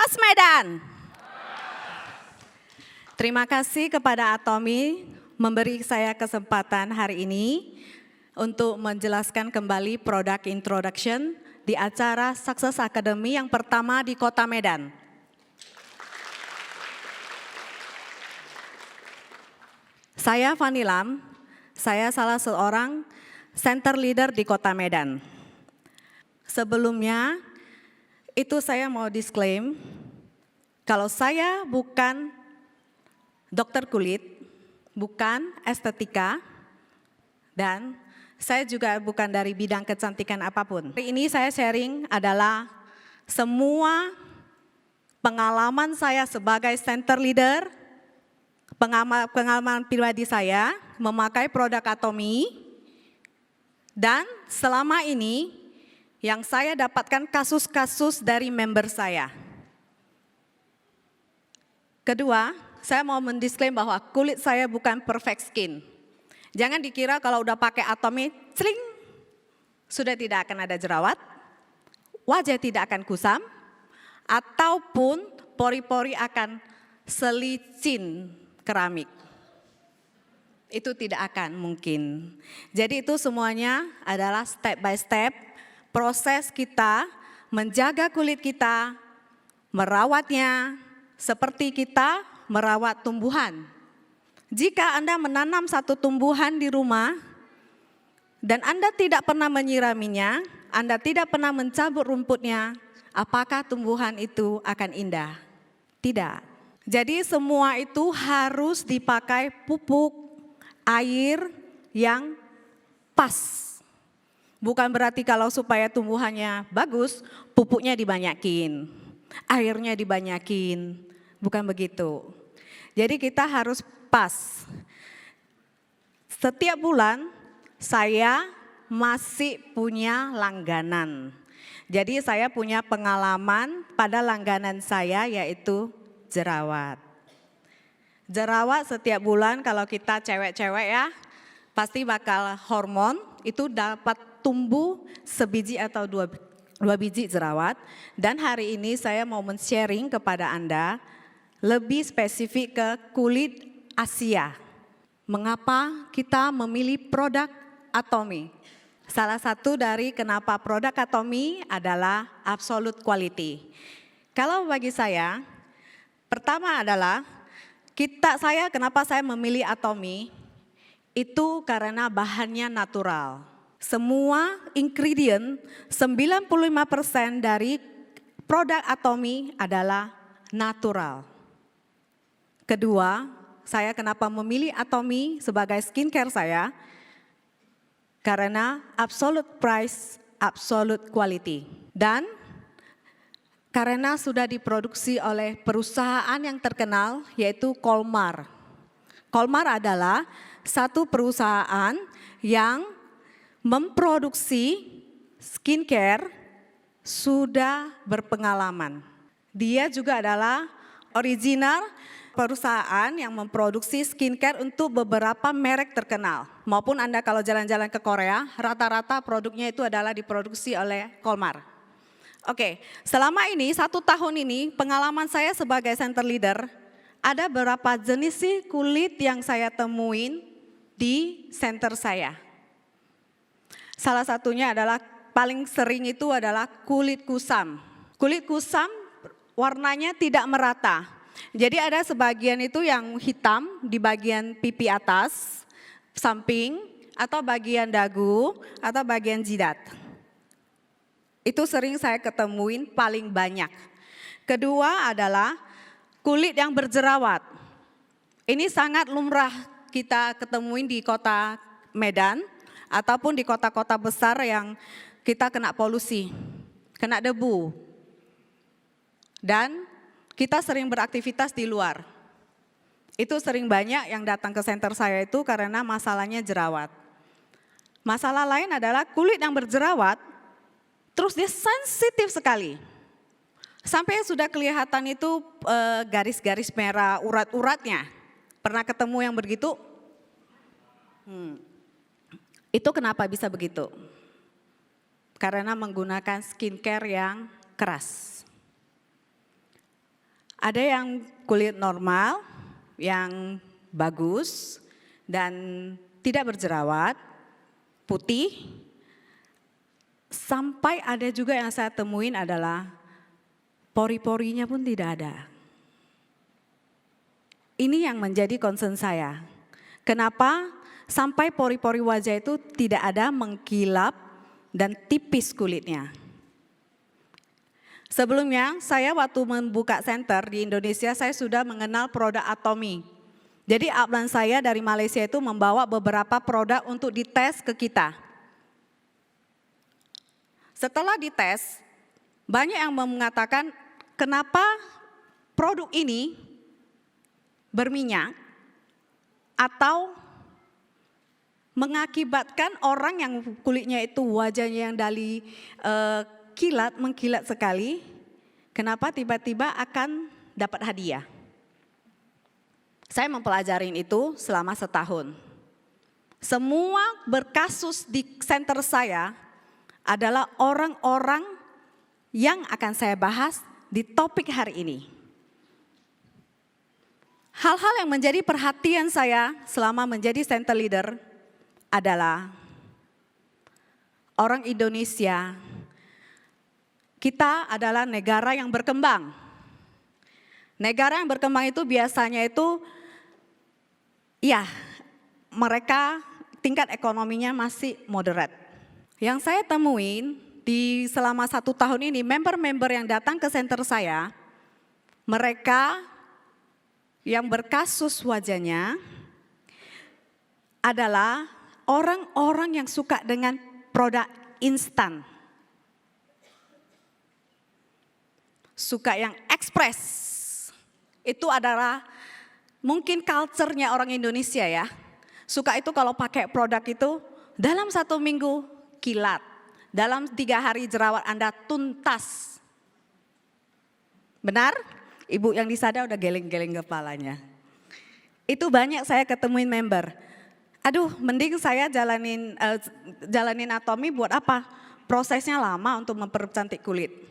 Pas Medan. Terima kasih kepada Atomy memberi saya kesempatan hari ini untuk menjelaskan kembali produk introduction di acara Success Academy yang pertama di Kota Medan. Saya Fanny Lam, saya salah seorang center leader di Kota Medan. Sebelumnya, itu saya mau disclaim, kalau saya bukan dokter kulit, bukan estetika, dan saya juga bukan dari bidang kecantikan apapun. Hari ini saya sharing adalah semua pengalaman saya sebagai center leader, pengalaman pribadi saya memakai produk Atomy, dan selama ini yang saya dapatkan kasus-kasus dari member saya. Kedua, saya mau mendisklaim bahwa kulit saya bukan perfect skin. Jangan dikira kalau udah pakai Atomy, celing, sudah tidak akan ada jerawat, wajah tidak akan kusam, ataupun pori-pori akan selicin keramik. Itu tidak akan mungkin. Jadi itu semuanya adalah step by step proses kita menjaga kulit kita, merawatnya seperti kita merawat tumbuhan. Jika Anda menanam satu tumbuhan di rumah dan Anda tidak pernah menyiraminya, Anda tidak pernah mencabut rumputnya, apakah tumbuhan itu akan indah? Tidak. Jadi semua itu harus dipakai pupuk air yang pas. Bukan berarti kalau supaya tumbuhannya bagus, pupuknya dibanyakin, airnya dibanyakin, bukan begitu. Jadi kita harus pas. Setiap bulan saya masih punya langganan. Jadi saya punya pengalaman pada langganan saya yaitu jerawat. Jerawat setiap bulan kalau kita cewek-cewek ya, pasti bakal hormon itu dapat tumbuh sebiji atau dua biji jerawat. Dan hari ini saya mau men-sharing kepada Anda lebih spesifik ke kulit Asia. Mengapa kita memilih produk Atomy? Salah satu dari kenapa produk Atomy adalah absolute quality. Kalau bagi saya, pertama adalah kenapa saya memilih Atomy, itu karena bahannya natural. Semua ingredient, 95% dari produk Atomy adalah natural. Kedua, saya kenapa memilih Atomy sebagai skincare saya, karena absolute price, absolute quality. Dan karena sudah diproduksi oleh perusahaan yang terkenal yaitu Colmar. Colmar adalah satu perusahaan yang memproduksi skincare sudah berpengalaman. Dia juga adalah original perusahaan yang memproduksi skincare untuk beberapa merek terkenal. Maupun Anda kalau jalan-jalan ke Korea, rata-rata produknya itu adalah diproduksi oleh Colmar. Oke, selama ini 1 tahun ini pengalaman saya sebagai center leader, ada beberapa jenis kulit yang saya temuin di center saya. Salah satunya adalah paling sering itu adalah kulit kusam. Kulit kusam warnanya tidak merata. Jadi ada sebagian itu yang hitam di bagian pipi atas, samping, atau bagian dagu, atau bagian jidat. Itu sering saya ketemuin paling banyak. Kedua adalah kulit yang berjerawat. Ini sangat lumrah kita ketemuin di Kota Medan, ataupun di kota-kota besar yang kita kena polusi, kena debu. Dan kita sering beraktivitas di luar. Itu sering banyak yang datang ke center saya itu karena masalahnya jerawat. Masalah lain adalah kulit yang berjerawat, terus dia sensitif sekali. Sampai sudah kelihatan itu garis-garis merah, urat-uratnya. Pernah ketemu yang begitu? Itu kenapa bisa begitu? Karena menggunakan skincare yang keras. Ada yang kulit normal, yang bagus dan tidak berjerawat, putih. Sampai ada juga yang saya temuin adalah pori-porinya pun tidak ada. Ini yang menjadi concern saya. Kenapa sampai pori-pori wajah itu tidak ada, mengkilap dan tipis kulitnya. Sebelumnya saya waktu membuka center di Indonesia, saya sudah mengenal produk Atomy. Jadi upline saya dari Malaysia itu membawa beberapa produk untuk dites ke kita. Setelah dites, banyak yang mengatakan kenapa produk ini berminyak atau mengakibatkan orang yang kulitnya itu wajahnya yang dari mengkilat sekali, kenapa tiba-tiba akan dapat hadiah. Saya mempelajari itu selama setahun. Semua berkasus di center saya adalah orang-orang yang akan saya bahas di topik hari ini. Hal-hal yang menjadi perhatian saya selama menjadi center leader adalah orang Indonesia. Kita adalah negara yang berkembang. Negara yang berkembang itu biasanya itu, ya mereka tingkat ekonominya masih moderate. Yang saya temuin di selama 1 tahun ini, member-member yang datang ke center saya, mereka yang berkasus wajahnya adalah orang-orang yang suka dengan produk instan. Suka yang ekspres. Itu adalah mungkin culture-nya orang Indonesia ya. Suka itu kalau pakai produk itu dalam 1 minggu kilat. Dalam 3 hari jerawat Anda tuntas. Benar? Ibu yang di sana udah geleng-geleng kepalanya. Itu banyak saya ketemuin member. Aduh, mending saya jalanin Atomy buat apa? Prosesnya lama untuk mempercantik kulit.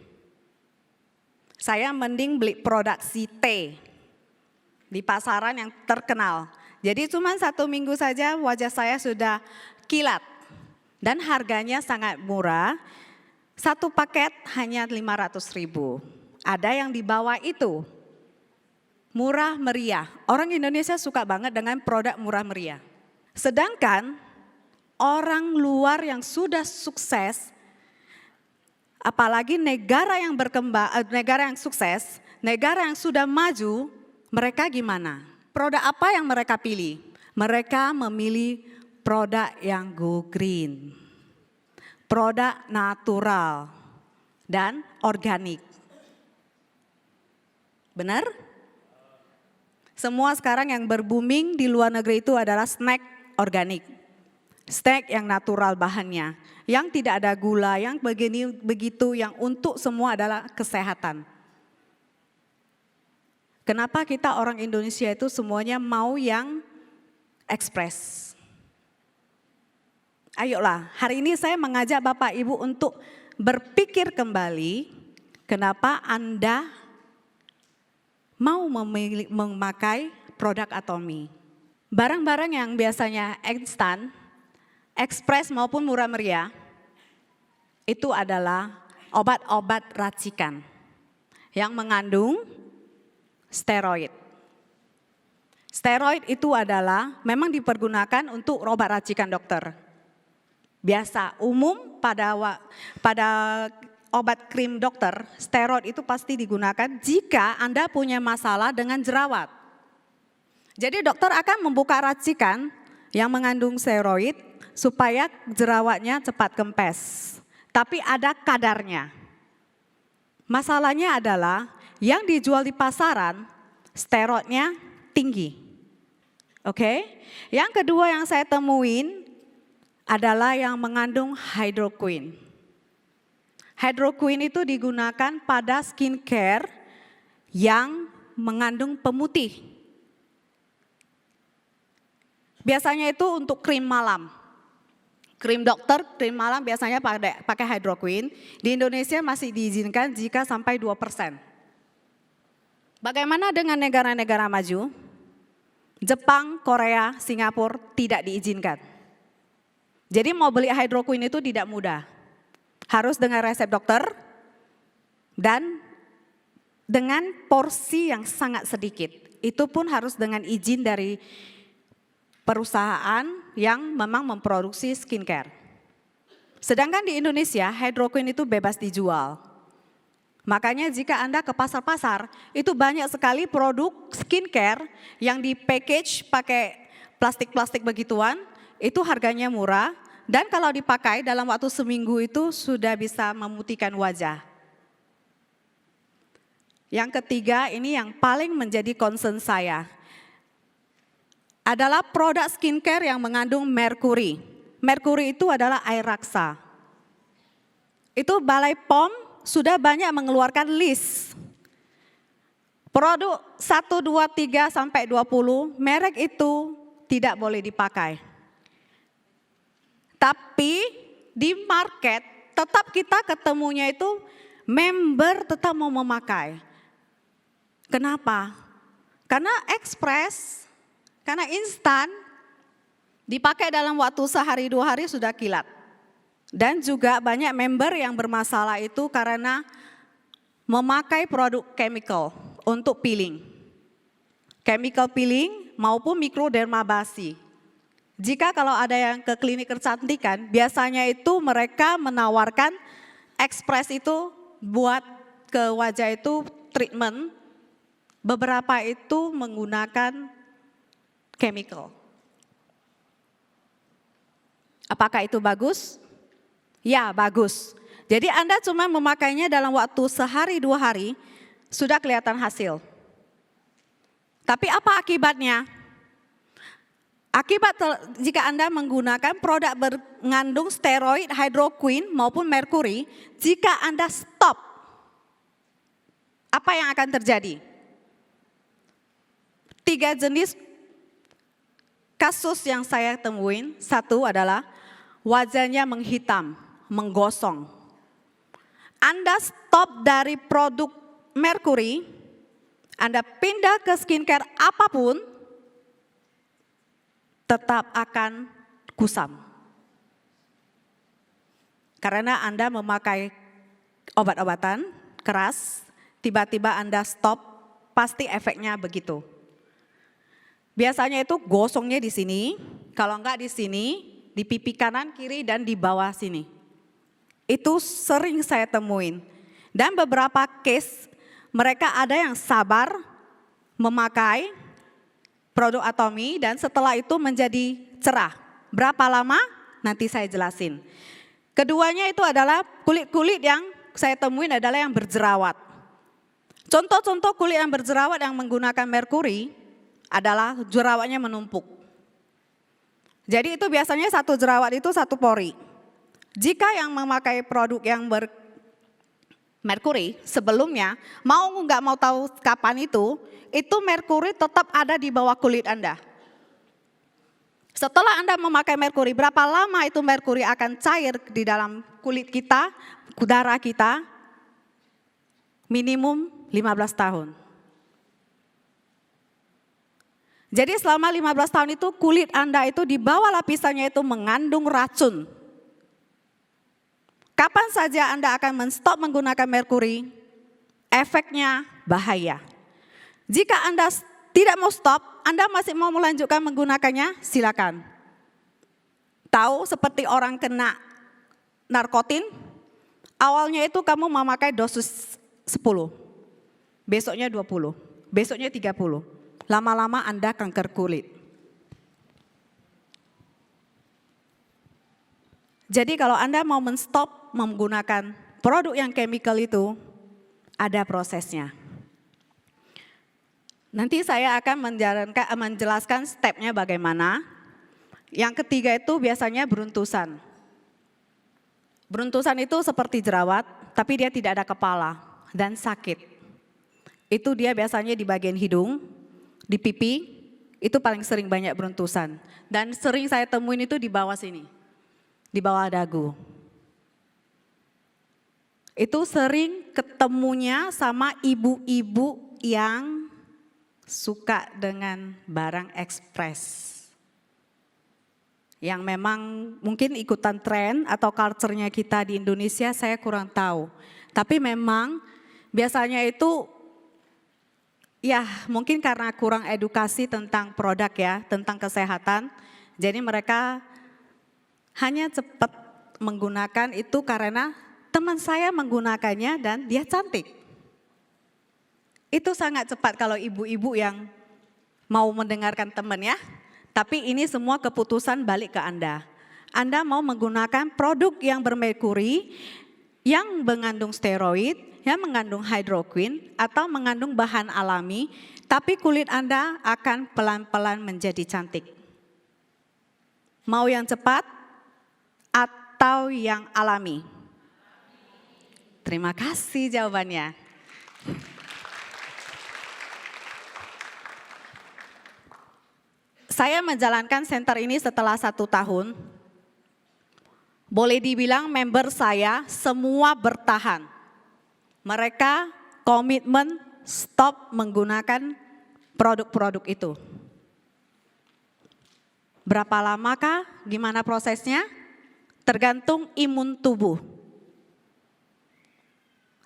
Saya mending beli produk Cite di pasaran yang terkenal. Jadi cuma 1 minggu saja wajah saya sudah kilat. Dan harganya sangat murah. 1 paket hanya 500.000. Ada yang di bawah itu. Murah meriah. Orang Indonesia suka banget dengan produk murah meriah. Sedangkan orang luar yang sudah sukses, apalagi negara yang berkembang, negara yang sukses, negara yang sudah maju, mereka gimana? Produk apa yang mereka pilih? Mereka memilih produk yang go green, produk natural dan organik. Benar? Semua sekarang yang berbooming di luar negeri itu adalah snack organik. Snack yang natural bahannya, yang tidak ada gula, yang begini begitu, yang untuk semua adalah kesehatan. Kenapa kita orang Indonesia itu semuanya mau yang ekspres? Ayolah, hari ini saya mengajak Bapak Ibu untuk berpikir kembali kenapa Anda mau memakai produk Atomy. Barang-barang yang biasanya instan, ekspres maupun murah meriah, itu adalah obat-obat racikan yang mengandung steroid. Steroid itu adalah memang dipergunakan untuk obat racikan dokter. Biasa, umum pada obat krim dokter, steroid itu pasti digunakan jika Anda punya masalah dengan jerawat. Jadi dokter akan membuka racikan yang mengandung steroid supaya jerawatnya cepat kempes. Tapi ada kadarnya. Masalahnya adalah yang dijual di pasaran steroidnya tinggi. Oke? Yang kedua yang saya temuin adalah yang mengandung hydroquine. Hydroquine itu digunakan pada skincare yang mengandung pemutih. Biasanya itu untuk krim malam. Krim dokter, krim malam biasanya pakai hydroquine. Di Indonesia masih diizinkan jika sampai 2%. Bagaimana dengan negara-negara maju? Jepang, Korea, Singapura tidak diizinkan. Jadi mau beli hydroquin itu tidak mudah. Harus dengan resep dokter dan dengan porsi yang sangat sedikit. Itu pun harus dengan izin dari perusahaan yang memang memproduksi skincare. Sedangkan di Indonesia, hydroquin itu bebas dijual. Makanya jika Anda ke pasar-pasar, itu banyak sekali produk skincare yang di package pakai plastik-plastik begituan, itu harganya murah, dan kalau dipakai dalam waktu seminggu itu sudah bisa memutihkan wajah. Yang ketiga, ini yang paling menjadi concern saya, adalah produk skincare yang mengandung merkuri. Merkuri itu adalah air raksa. Itu Balai POM sudah banyak mengeluarkan list. Produk 1, 2, 3, sampai 20, merek itu tidak boleh dipakai. Tapi di market tetap kita ketemunya itu member tetap mau memakai. Kenapa? Karena ekspres, karena instan, dipakai dalam waktu sehari 2 hari sudah kilat. Dan juga banyak member yang bermasalah itu karena memakai produk chemical untuk peeling. Chemical peeling maupun mikrodermabasi. Jika kalau ada yang ke klinik kecantikan, biasanya itu mereka menawarkan ekspres itu buat ke wajah itu treatment, beberapa itu menggunakan chemical. Apakah itu bagus? Ya, bagus. Jadi Anda cuma memakainya dalam waktu sehari 2 hari, sudah kelihatan hasil. Tapi apa akibatnya? Akibat jika Anda menggunakan produk mengandung steroid, hydroquin maupun merkuri, jika Anda stop, apa yang akan terjadi? 3 jenis kasus yang saya temuin, satu adalah wajahnya menghitam, menggosong. Anda stop dari produk merkuri, Anda pindah ke skincare apapun, tetap akan kusam. Karena Anda memakai obat-obatan keras, tiba-tiba Anda stop, pasti efeknya begitu. Biasanya itu gosongnya di sini, kalau enggak di sini, di pipi kanan, kiri, dan di bawah sini. Itu sering saya temuin. Dan beberapa case, mereka ada yang sabar memakai produk Atomy dan setelah itu menjadi cerah. Berapa lama? Nanti saya jelasin. Keduanya itu adalah kulit-kulit yang saya temuin adalah yang berjerawat. Contoh-contoh kulit yang berjerawat yang menggunakan merkuri adalah jerawatnya menumpuk. Jadi itu biasanya satu jerawat itu satu pori. Jika yang memakai produk yang merkuri sebelumnya, mau nggak mau tahu kapan itu merkuri tetap ada di bawah kulit Anda. Setelah Anda memakai merkuri, berapa lama itu merkuri akan cair di dalam kulit kita, darah kita? Minimum 15 tahun. Jadi selama 15 tahun itu kulit Anda itu di bawah lapisannya itu mengandung racun. Kapan saja Anda akan menstop menggunakan merkuri, efeknya bahaya. Jika Anda tidak mau stop, Anda masih mau melanjutkan menggunakannya, silakan. Tahu seperti orang kena narkotin, awalnya itu kamu memakai dosis 10, besoknya 20, besoknya 30. Lama-lama Anda kanker kulit. Jadi kalau Anda mau menstop menggunakan produk yang chemical itu, ada prosesnya. Nanti saya akan menjelaskan stepnya bagaimana. Yang ketiga itu biasanya beruntusan. Beruntusan itu seperti jerawat, tapi dia tidak ada kepala dan sakit. Itu dia biasanya di bagian hidung, di pipi, itu paling sering banyak beruntusan. Dan sering saya temuin itu di bawah sini. Di bawah dagu. Itu sering ketemunya sama ibu-ibu yang suka dengan barang ekspres. Yang memang mungkin ikutan tren atau culture-nya kita di Indonesia saya kurang tahu. Tapi memang biasanya itu ya mungkin karena kurang edukasi tentang produk ya, tentang kesehatan. Jadi mereka hanya cepat menggunakan itu karena teman saya menggunakannya dan dia cantik. Itu sangat cepat kalau ibu-ibu yang mau mendengarkan teman ya. Tapi ini semua keputusan balik ke Anda. Anda mau menggunakan produk yang bermerkuri, yang mengandung steroid, yang mengandung hydroquin, atau mengandung bahan alami, tapi kulit Anda akan pelan-pelan menjadi cantik. Mau yang cepat atau yang alami? Terima kasih jawabannya. Saya menjalankan center ini setelah 1 tahun. Boleh dibilang member saya semua bertahan. Mereka komitmen stop menggunakan produk-produk itu. Berapa lamakah? Gimana prosesnya? Tergantung imun tubuh.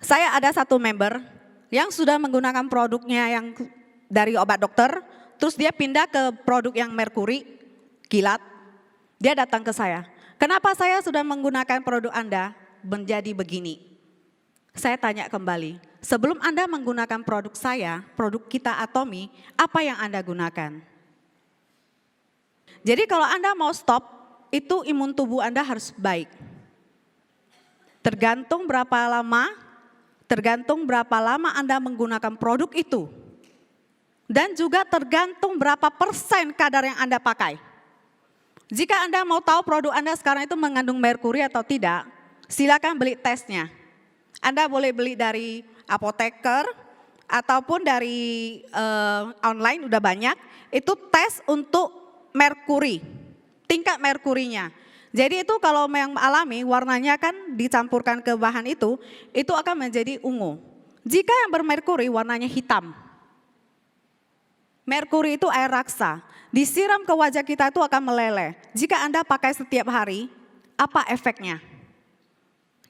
Saya ada 1 member yang sudah menggunakan produknya yang dari obat dokter, terus dia pindah ke produk yang merkuri, kilat. Dia datang ke saya. Kenapa saya sudah menggunakan produk Anda menjadi begini? Saya tanya kembali, sebelum Anda menggunakan produk saya, produk kita Atomy, apa yang Anda gunakan? Jadi kalau Anda mau stop, itu imun tubuh Anda harus baik. Tergantung berapa lama Anda menggunakan produk itu. Dan juga tergantung berapa persen kadar yang Anda pakai. Jika Anda mau tahu produk Anda sekarang itu mengandung merkuri atau tidak, silakan beli tesnya. Anda boleh beli dari apoteker ataupun dari online udah banyak. Itu tes untuk merkuri, tingkat merkurinya. Jadi itu kalau yang alami warnanya kan dicampurkan ke bahan itu akan menjadi ungu. Jika yang bermerkuri warnanya hitam. Merkuri itu air raksa, disiram ke wajah kita itu akan meleleh. Jika Anda pakai setiap hari, apa efeknya?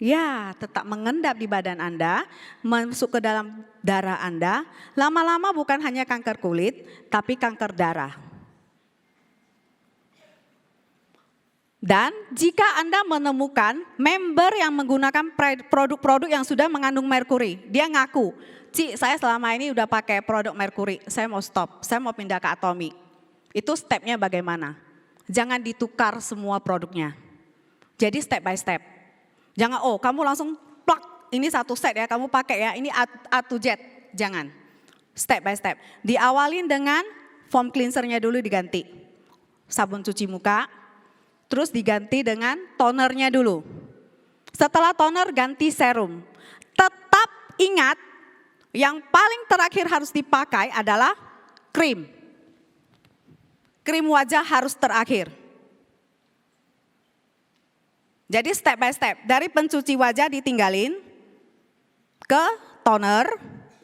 Ya, tetap mengendap di badan Anda, masuk ke dalam darah Anda, lama-lama bukan hanya kanker kulit, tapi kanker darah. Dan jika Anda menemukan member yang menggunakan produk-produk yang sudah mengandung merkuri, dia ngaku, Ci, saya selama ini udah pakai produk merkuri, saya mau stop, saya mau pindah ke Atomy. Itu stepnya bagaimana? Jangan ditukar semua produknya. Jadi step by step. Jangan, oh kamu langsung plak, ini 1 set ya, kamu pakai ya, ini A to Z. Jangan, step by step. Diawalin dengan foam cleansernya dulu diganti. Sabun cuci muka, terus diganti dengan tonernya dulu. Setelah toner ganti serum. Tetap ingat, yang paling terakhir harus dipakai adalah krim. Krim wajah harus terakhir. Jadi step by step, dari pencuci wajah ditinggalin ke toner,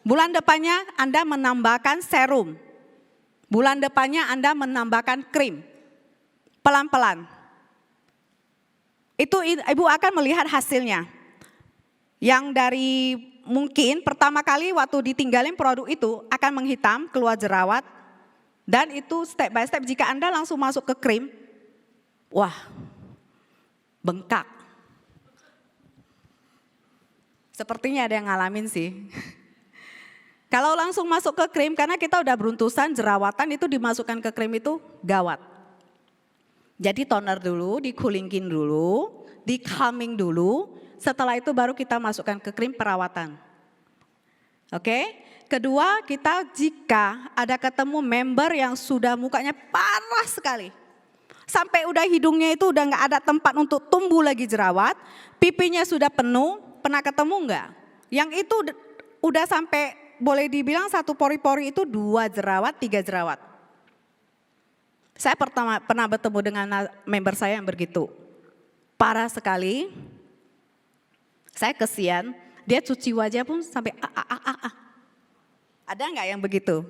bulan depannya Anda menambahkan serum. Bulan depannya Anda menambahkan krim. Pelan-pelan. Itu Ibu akan melihat hasilnya. Yang dari mungkin pertama kali waktu ditinggalin produk itu akan menghitam, keluar jerawat. Dan itu step by step, jika Anda langsung masuk ke krim, wah, bengkak. Sepertinya ada yang ngalamin sih. Kalau langsung masuk ke krim, karena kita udah beruntusan, jerawatan itu dimasukkan ke krim itu gawat. Jadi toner dulu, di-coolingin dulu, di-calming dulu, setelah itu baru kita masukkan ke krim perawatan. Oke? Kedua, kita jika ada ketemu member yang sudah mukanya parah sekali. Sampai udah hidungnya itu udah gak ada tempat untuk tumbuh lagi jerawat, pipinya sudah penuh, pernah ketemu enggak? Yang itu udah sampai boleh dibilang 1 pori-pori itu 2 jerawat, 3 jerawat. Saya pernah bertemu dengan member saya yang begitu. Parah sekali. Saya kesian, dia cuci wajah pun sampai Ada nggak yang begitu?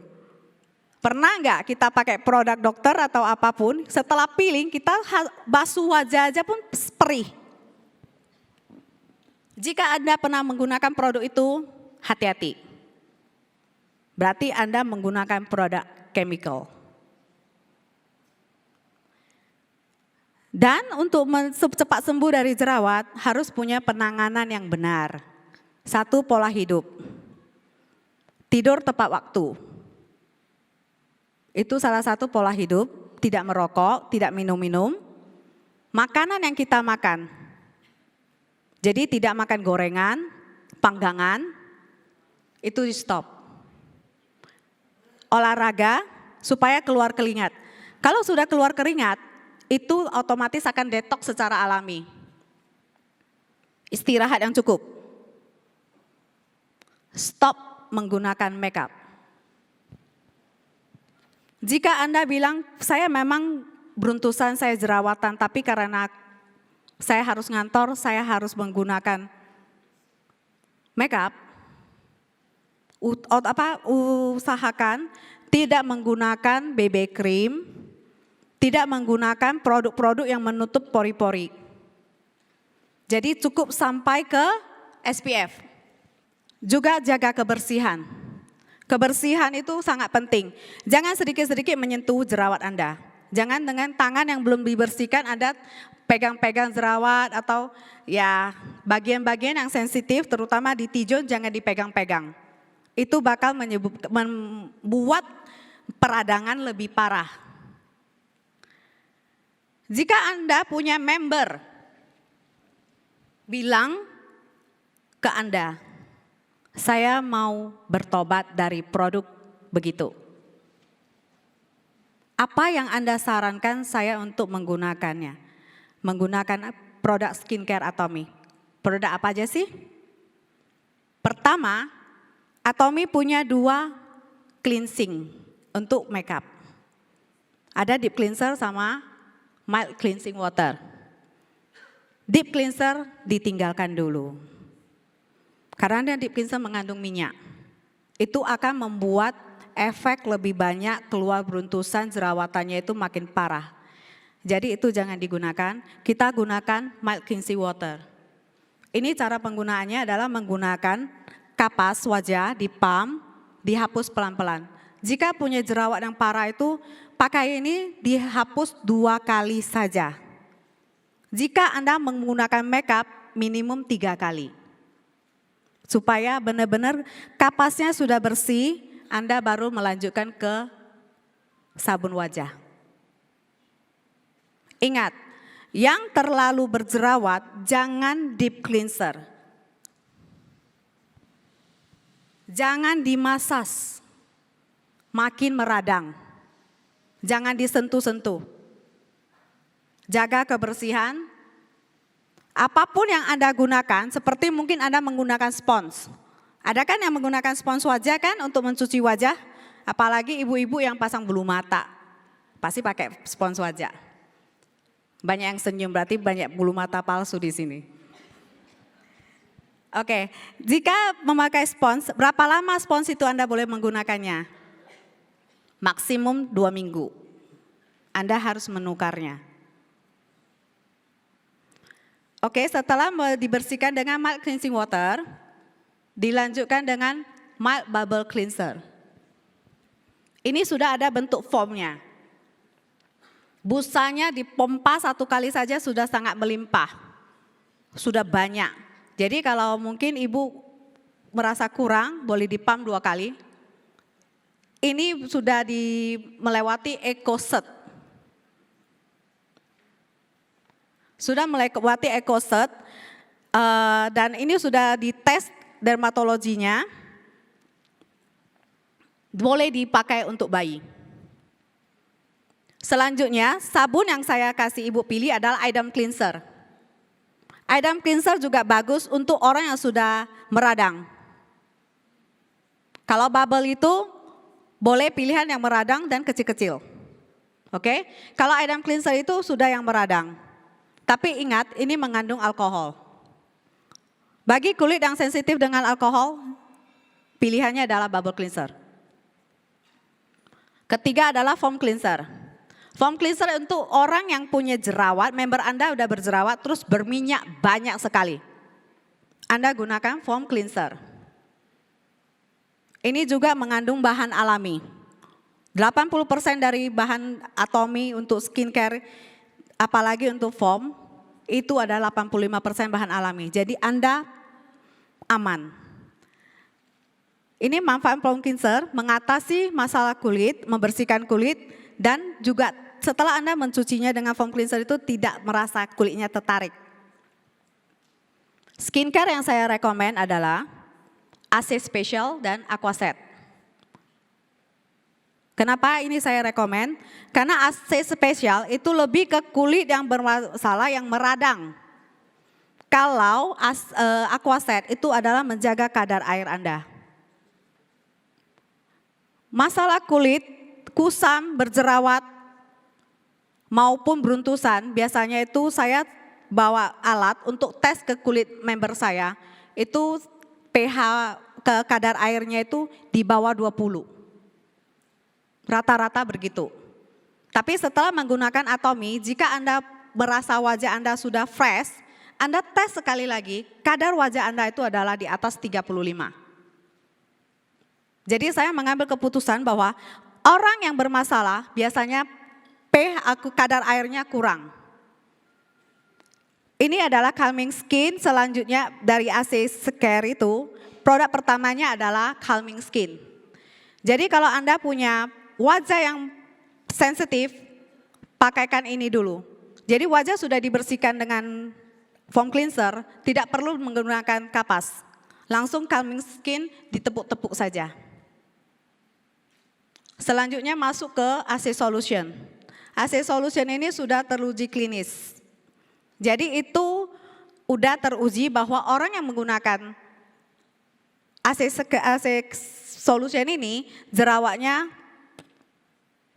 Pernah nggak kita pakai produk dokter atau apapun, setelah peeling kita basuh wajah aja pun perih. Jika Anda pernah menggunakan produk itu, hati-hati. Berarti Anda menggunakan produk chemical. Dan untuk cepat sembuh dari jerawat harus punya penanganan yang benar. 1, pola hidup. Tidur tepat waktu. Itu salah satu pola hidup, tidak merokok, tidak minum-minum. Makanan yang kita makan. Jadi tidak makan gorengan, panggangan, itu di stop. Olahraga supaya keluar keringat. Kalau sudah keluar keringat, itu otomatis akan detoks secara alami. Istirahat yang cukup. Stop menggunakan makeup. Jika Anda bilang, saya memang beruntusan, saya jerawatan, tapi karena saya harus ngantor, saya harus menggunakan makeup. Usahakan tidak menggunakan BB cream, tidak menggunakan produk-produk yang menutup pori-pori. Jadi cukup sampai ke SPF. Juga jaga kebersihan. Kebersihan itu sangat penting. Jangan sedikit-sedikit menyentuh jerawat Anda. Jangan dengan tangan yang belum dibersihkan Anda pegang-pegang jerawat atau ya bagian-bagian yang sensitif terutama di tijon jangan dipegang-pegang. Itu bakal membuat peradangan lebih parah. Jika Anda punya member, bilang ke Anda, saya mau bertobat dari produk begitu. Apa yang Anda sarankan saya untuk menggunakannya? Menggunakan produk skincare Atomy. Produk apa aja sih? Pertama, Atomy punya 2 cleansing untuk makeup. Ada deep cleanser sama mild cleansing water. Deep cleanser ditinggalkan dulu. Karena deep cleanser mengandung minyak. Itu akan membuat efek lebih banyak keluar beruntusan, jerawatannya itu makin parah. Jadi itu jangan digunakan, kita gunakan mild cleansing water. Ini cara penggunaannya adalah menggunakan kapas wajah, dipam, dihapus pelan-pelan. Jika punya jerawat yang parah itu, pakai ini dihapus 2 kali saja. Jika Anda menggunakan makeup, minimum 3 kali. Supaya benar-benar kapasnya sudah bersih, Anda baru melanjutkan ke sabun wajah. Ingat, yang terlalu berjerawat jangan deep cleanser. Jangan dimasas, makin meradang. Jangan disentuh-sentuh. Jaga kebersihan. Apapun yang Anda gunakan, seperti mungkin Anda menggunakan spons. Ada kan yang menggunakan spons wajah kan untuk mencuci wajah? Apalagi ibu-ibu yang pasang bulu mata. Pasti pakai spons wajah. Banyak yang senyum, berarti banyak bulu mata palsu di sini. Oke, jika memakai spons, berapa lama spons itu Anda boleh menggunakannya? Maksimum 2 minggu. Anda harus menukarnya. Oke, setelah dibersihkan dengan mild cleansing water, dilanjutkan dengan mild bubble cleanser. Ini sudah ada bentuk foamnya. Busanya dipompa 1 kali saja sudah sangat melimpah. Sudah banyak. Jadi kalau mungkin ibu merasa kurang, boleh dipam 2 kali. Ini sudah melewati EcoCert. Sudah melewati EcoCert dan ini sudah dites dermatologinya. Boleh dipakai untuk bayi. Selanjutnya, sabun yang saya kasih ibu pilih adalah Idam Cleanser. Idam Cleanser juga bagus untuk orang yang sudah meradang. Kalau bubble itu boleh pilihan yang meradang dan kecil-kecil. Oke? Kalau Idam Cleanser itu sudah yang meradang. Tapi ingat, ini mengandung alkohol. Bagi kulit yang sensitif dengan alkohol, pilihannya adalah bubble cleanser. Ketiga adalah foam cleanser. Foam cleanser untuk orang yang punya jerawat, member Anda udah berjerawat terus berminyak banyak sekali. Anda gunakan foam cleanser. Ini juga mengandung bahan alami. 80% dari bahan Atomy untuk skincare, apalagi untuk foam, itu adalah 85% bahan alami. Jadi Anda aman. Ini manfaat foam cleanser mengatasi masalah kulit, membersihkan kulit, dan juga setelah Anda mencucinya dengan foam cleanser itu tidak merasa kulitnya tertarik. Skincare yang saya rekomen adalah AC Special dan Aquaset. Kenapa ini saya rekomen? Karena AC Special itu lebih ke kulit yang bermasalah, yang meradang. Kalau Aquaset itu adalah menjaga kadar air Anda. Masalah kulit, kusam, berjerawat, maupun beruntusan, biasanya itu saya bawa alat untuk tes ke kulit member saya, itu pH ke kadar airnya itu di bawah 20. Rata-rata begitu. Tapi setelah menggunakan Atomy, jika Anda merasa wajah Anda sudah fresh, Anda tes sekali lagi, kadar wajah Anda itu adalah di atas 35. Jadi saya mengambil keputusan bahwa orang yang bermasalah biasanya kadar airnya kurang. Ini adalah calming skin, selanjutnya dari AC Care itu, produk pertamanya adalah calming skin. Jadi kalau Anda punya wajah yang sensitif, pakaikan ini dulu. Jadi wajah sudah dibersihkan dengan foam cleanser, tidak perlu menggunakan kapas. Langsung calming skin ditepuk-tepuk saja. Selanjutnya masuk ke AC Solution. AC Solution ini sudah teruji klinis. Jadi itu udah teruji bahwa orang yang menggunakan AC Solution ini jerawatnya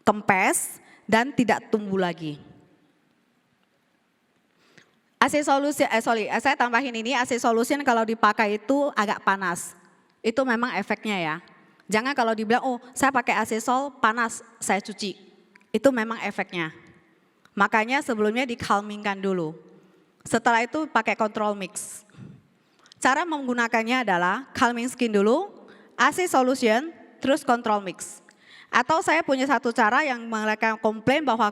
kempes dan tidak tumbuh lagi. AC Solution, saya tambahin ini, AC Solution kalau dipakai itu agak panas. Itu memang efeknya ya. Jangan kalau dibilang, oh saya pakai AC Sol panas, saya cuci. Itu memang efeknya. Makanya sebelumnya di-calmingkan dulu. Setelah itu pakai control mix. Cara menggunakannya adalah calming skin dulu, AC Solution, terus control mix. Atau saya punya satu cara yang mereka komplain bahwa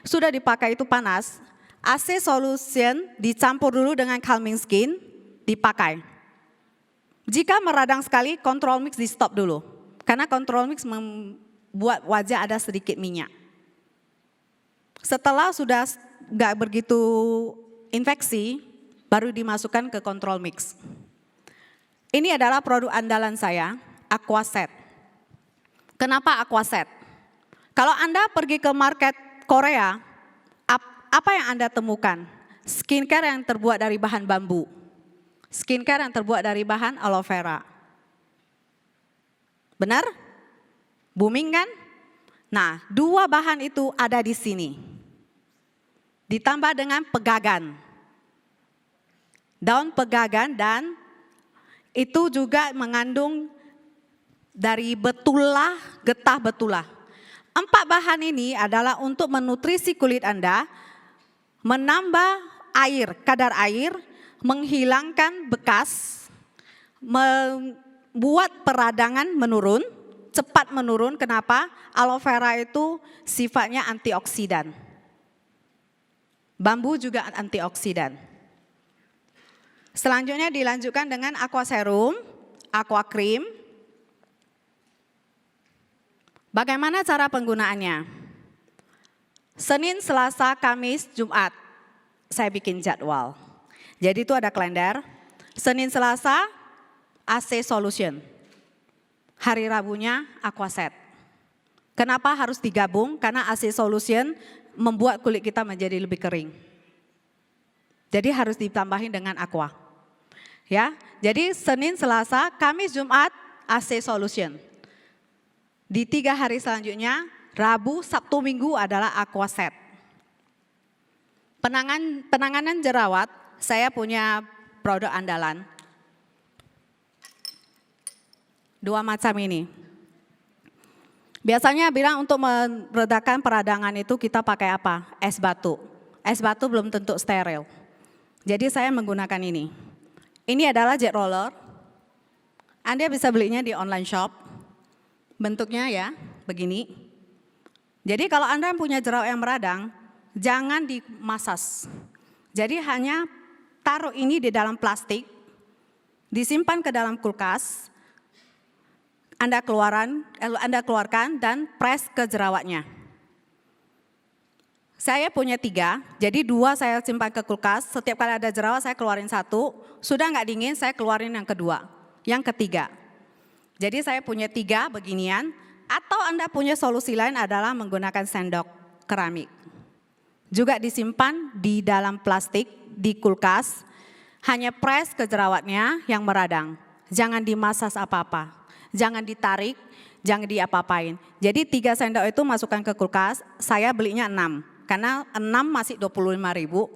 sudah dipakai itu panas, AC Solution dicampur dulu dengan calming skin, dipakai. Jika meradang sekali, control mix di stop dulu. Karena control mix membuat wajah ada sedikit minyak. Setelah sudah nggak begitu infeksi, baru dimasukkan ke control mix. Ini adalah produk andalan saya, Aquaset. Kenapa Aquaset? Kalau Anda pergi ke market Korea, apa yang Anda temukan? Skincare yang terbuat dari bahan bambu. Skincare yang terbuat dari bahan aloe vera. Benar? Booming kan? Nah, dua bahan itu ada di sini. Ditambah dengan pegagan. Daun pegagan dan itu juga mengandung dari betulah, getah betulah. 4 bahan ini adalah untuk menutrisi kulit Anda, menambah air, kadar air, menghilangkan bekas, membuat peradangan menurun, cepat menurun. Kenapa? Aloe vera itu sifatnya antioksidan. Bambu juga antioksidan. Selanjutnya dilanjutkan dengan aqua serum, aqua cream. Bagaimana cara penggunaannya? Senin, Selasa, Kamis, Jumat saya bikin jadwal. Jadi itu ada kalender. Senin, Selasa AC Solution. Hari Rabunya Aquaset. Kenapa harus digabung? Karena AC Solution membuat kulit kita menjadi lebih kering. Jadi harus ditambahin dengan aqua. Ya, jadi Senin, Selasa, Kamis, Jumat AC Solution. Di 3 hari selanjutnya, Rabu, Sabtu, Minggu adalah Aquaset. Penanganan jerawat, saya punya produk andalan. 2 macam ini. Biasanya bilang untuk meredakan peradangan itu kita pakai apa? Es batu. Es batu belum tentu steril. Jadi saya menggunakan ini. Ini adalah jet roller. Anda bisa belinya di online shop. Bentuknya ya, begini. Jadi kalau Anda punya jerawat yang meradang, jangan dimasas. Jadi hanya taruh ini di dalam plastik, disimpan ke dalam kulkas, Anda keluarkan dan press ke jerawatnya. Saya punya 3, jadi 2 saya simpan ke kulkas, setiap kali ada jerawat saya keluarin 1, sudah nggak dingin saya keluarin yang kedua, yang ketiga. Jadi saya punya 3 beginian, atau Anda punya solusi lain adalah menggunakan sendok keramik. Juga disimpan di dalam plastik, di kulkas, hanya press ke jerawatnya yang meradang. Jangan dimasas apa-apa, jangan ditarik, jangan diapa-apain. Jadi 3 sendok itu masukkan ke kulkas, saya belinya 6. Karena 6 masih 25.000,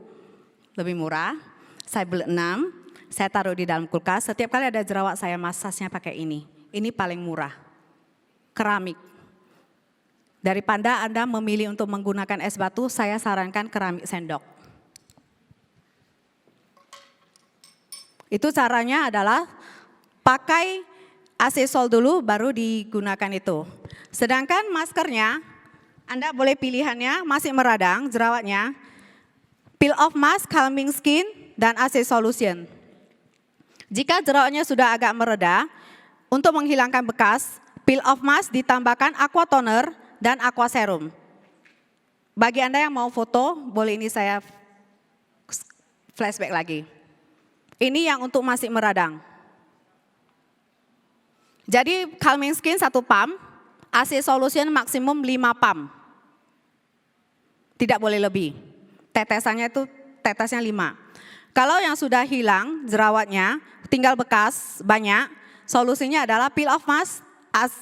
lebih murah. Saya beli 6, saya taruh di dalam kulkas, setiap kali ada jerawat saya masasnya pakai ini. Ini paling murah, keramik. Daripada Anda memilih untuk menggunakan es batu, saya sarankan keramik sendok. Itu caranya adalah pakai AC Sol dulu baru digunakan itu. Sedangkan maskernya, Anda boleh pilihannya masih meradang jerawatnya, peel off mask, calming skin, dan AC Solution. Jika jerawatnya sudah agak mereda, untuk menghilangkan bekas, peel off mask ditambahkan aqua toner dan aqua serum. Bagi Anda yang mau foto, boleh ini saya flashback lagi. Ini yang untuk masih meradang. Jadi calming skin 1 pump, AC Solution maksimum 5 pump. Tidak boleh lebih. Tetesannya itu tetesnya 5. Kalau yang sudah hilang jerawatnya, tinggal bekas banyak, solusinya adalah peel off mask,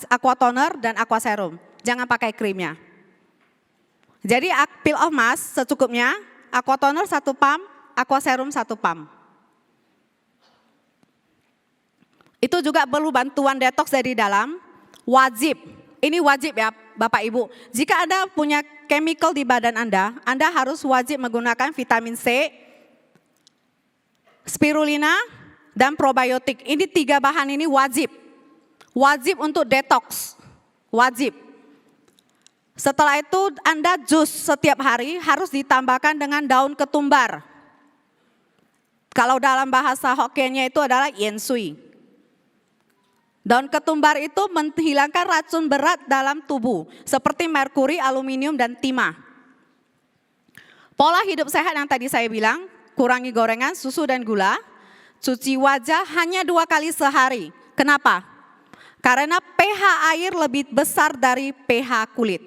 aqua toner, dan aqua serum. Jangan pakai krimnya. Jadi peel off mask secukupnya, aqua toner 1 pump, aqua serum 1 pump. Itu juga perlu bantuan detox dari dalam, wajib. Ini wajib ya Bapak Ibu. Jika Anda punya chemical di badan Anda harus wajib menggunakan vitamin C, spirulina, dan probiotik. Ini 3 bahan ini wajib. Wajib untuk detox, wajib. Setelah itu Anda jus setiap hari harus ditambahkan dengan daun ketumbar. Kalau dalam bahasa Hokkiennya itu adalah yensui. Daun ketumbar itu menghilangkan racun berat dalam tubuh, seperti merkuri, aluminium, dan timah. Pola hidup sehat yang tadi saya bilang, kurangi gorengan, susu, dan gula. Cuci wajah hanya 2 kali sehari. Kenapa? Karena pH air lebih besar dari pH kulit.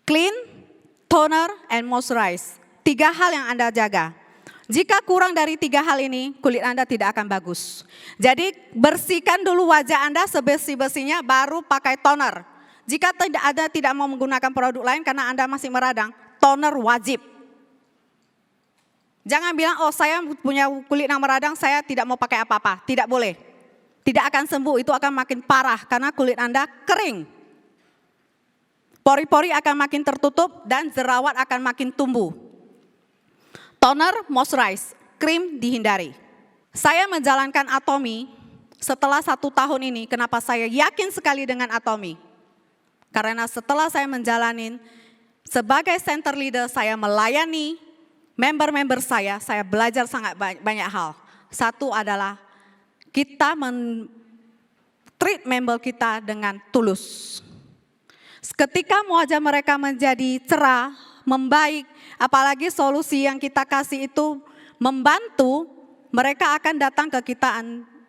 Clean, toner, and moisturize. 3 hal yang Anda jaga. Jika kurang dari 3 hal ini, kulit Anda tidak akan bagus. Jadi bersihkan dulu wajah Anda sebersih-bersihnya, baru pakai toner. Jika Anda tidak mau menggunakan produk lain karena Anda masih meradang, toner wajib. Jangan bilang, oh saya punya kulit yang meradang, saya tidak mau pakai apa-apa. Tidak boleh. Tidak akan sembuh, itu akan makin parah karena kulit Anda kering. Pori-pori akan makin tertutup dan jerawat akan makin tumbuh. Toner, moisturize, krim dihindari. Saya menjalankan Atomy setelah 1 tahun ini. Kenapa saya yakin sekali dengan Atomy? Karena setelah saya menjalanin sebagai center leader, saya melayani member-member saya belajar sangat banyak hal. Satu adalah kita treat member kita dengan tulus. Ketika wajah mereka menjadi cerah, membaik, apalagi solusi yang kita kasih itu membantu, mereka akan datang ke kita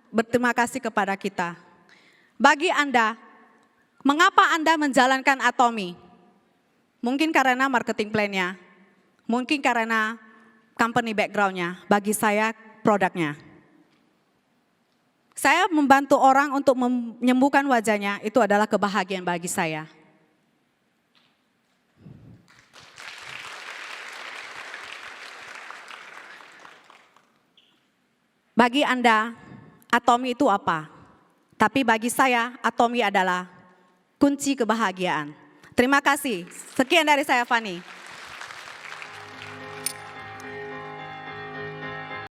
berterima kasih kepada kita. Bagi Anda, mengapa Anda menjalankan Atomy? Mungkin karena marketing plan-nya, mungkin karena company background-nya, bagi saya produknya. Saya membantu orang untuk menyembuhkan wajahnya, itu adalah kebahagiaan bagi saya. Bagi Anda, Atomy itu apa? Tapi bagi saya, Atomy adalah kunci kebahagiaan. Terima kasih. Sekian dari saya, Fani.